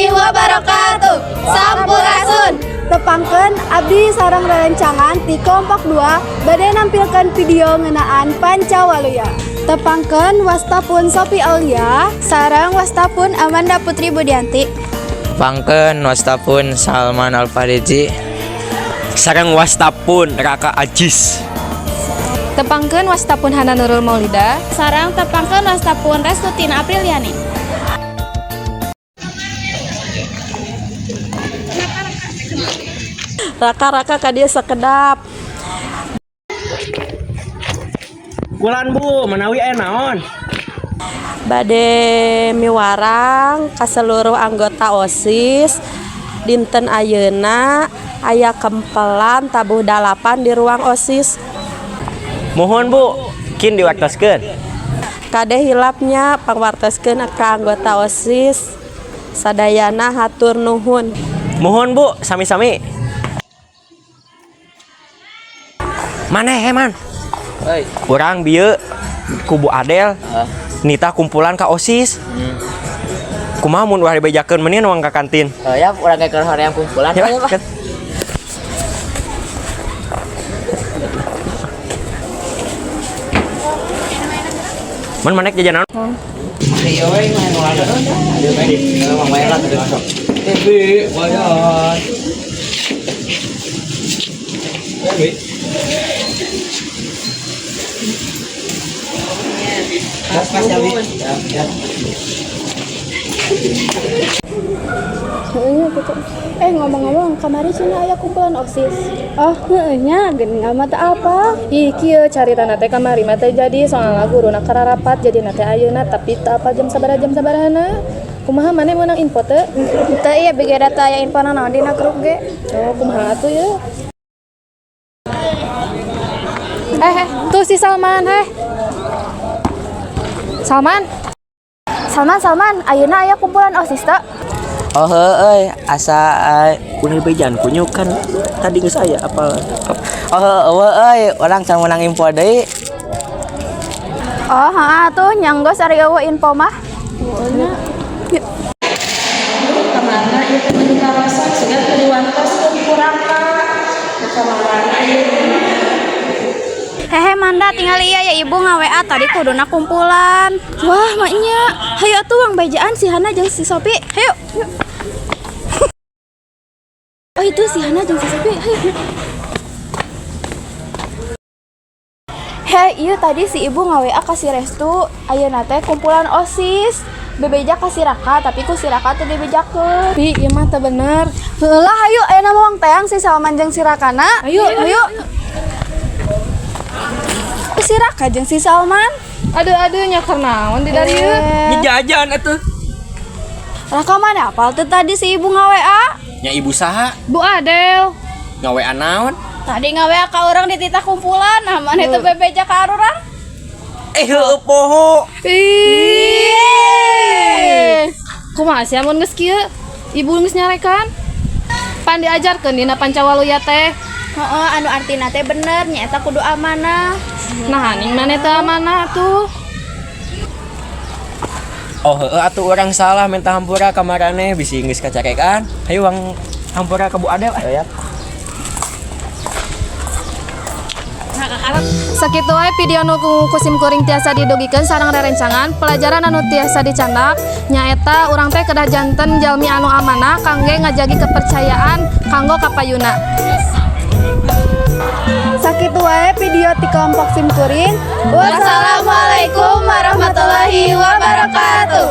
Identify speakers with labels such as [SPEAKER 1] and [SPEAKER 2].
[SPEAKER 1] warahmatullahi wabarakatuh. Sampurasun.
[SPEAKER 2] Tepangkeun abdi sareng rerencangan ti kelompok 2 bade nampilkan video ngeunaan Pancawaluya. Tepangkeun wastapun Sophie Aulia sareng wastapun Amanda Putri Budianti.
[SPEAKER 3] Pangkeun wastapun Salman Al-Fariji
[SPEAKER 4] sareng wastapun Raka Ajis.
[SPEAKER 5] Tepangkeun wastapun Hana Nurul Maulida
[SPEAKER 1] Sareng tepangkeun wastapun Restutina Apriliani.
[SPEAKER 2] Raka-raka ka dieu sakedap.
[SPEAKER 4] Kulan Bu, menawi aya naon?
[SPEAKER 2] Bade miwarang ka seluruh anggota OSIS dinten ayeuna aya kempelan tabuh dalapan di ruang OSIS.
[SPEAKER 4] Mohon Bu, kin diwaktoskeun.
[SPEAKER 2] Kade hilapnya pangwartoskeun ka anggota OSIS sadayana hatur nuhun.
[SPEAKER 4] Mohon Bu, sami-sami. Maneh man?
[SPEAKER 3] Hei.
[SPEAKER 4] Urang bieu kubu Adel. Nita kumpulan ka OSIS. Kumaha mun urang dibejakeun meuneun uang ka kantin?
[SPEAKER 3] Ya urang keur hoream kumpulan.
[SPEAKER 4] Ya, kan? Man manek jajan naon?
[SPEAKER 3] Iya we main olahraga dong. Aduh emang main lah tadi masuk. TV bayar.
[SPEAKER 2] Ngomong-ngomong, kamari cenah aya kumpulan OSIS. Oh, nya geuning amat apa?
[SPEAKER 5] Ih kieu carita teh kamari mah teh jadi soalna guruna kararapat jadi teh ayeuna tapi teu apa jam sabaraha. Kumaha maneh meunang info teu?
[SPEAKER 2] Teu ieu bege data aya infona naon dina grup ge.
[SPEAKER 5] Oh kumaha atuh ye? Tuh si Salman
[SPEAKER 2] Salman, ayeuna aya kumpulan OSIS teu?
[SPEAKER 4] Oh heueuy, asa ulah dibejan kunyu kan tadi geus aya apal.
[SPEAKER 3] Oh euy, urang can meunang info deui.
[SPEAKER 2] Oh, heeh atuh nyanggos ari eueuh info mah.
[SPEAKER 6] Kemana itu menjuta rasa sudah keluantos kurang
[SPEAKER 1] Hehe Manda, tinggal iya ya ibu nga-WA tadi kuduna kumpulan.
[SPEAKER 2] Wah, maknya. Hayu atuh uang bejaan si Hana jeung si Sopi. Hayu. Oh, itu si Hana jeung si Sopi. Hayu. Heh, iya tadi si ibu nga-WA ka si Restu. Ayeuna teh kumpulan OSIS. Bebeja ka si Raka, tapi ku si Raka teh dibejakeun.
[SPEAKER 5] Pi, ieu mah teh bener.
[SPEAKER 2] Heulah hayu ayeuna mah teang si Salman jeung si Rakana. Hayu. Si Raka jeung si Salman.
[SPEAKER 5] Aduh nya karnaon di dari ieu?
[SPEAKER 4] Ini jajan atuh.
[SPEAKER 2] Raka mana apal teh tadi si ibu nga-WA?
[SPEAKER 4] Nya ibu saha?
[SPEAKER 5] Bu Adel.
[SPEAKER 4] Ngawe naon?
[SPEAKER 1] Tadi nga-WA ka urang di titah kumpulan, nah maneh teh bebeja ka urang.
[SPEAKER 4] Heueuh poho.
[SPEAKER 5] Kumaha sih amun geus kieu? Ibu geus nyarekan? Pan diajarkeun dina Pancawaluya teh.
[SPEAKER 1] Heeh, anu artina teh bener nya eta kudu amanah.
[SPEAKER 5] Nah, ning maneh teh amanah tuh.
[SPEAKER 4] Oh heueuh atuh urang salah minta hampura ka maraneh bisi geus kacarekan. Hayu uang hampura ka Bu Adel. Ya.
[SPEAKER 5] Sakitu wae video nu kusim kuring tiasa didugikeun sareng rerencangan pelajaran anu tiasa dicandak nyaeta urang teh kedah janten jalmi anu amanah kangge ngajagi kepercayaan kanggo kapayuna.
[SPEAKER 2] Sakitu wae video ti kelompok sim kuring.
[SPEAKER 1] Wassalamualaikum warahmatullahi wabarakatuh.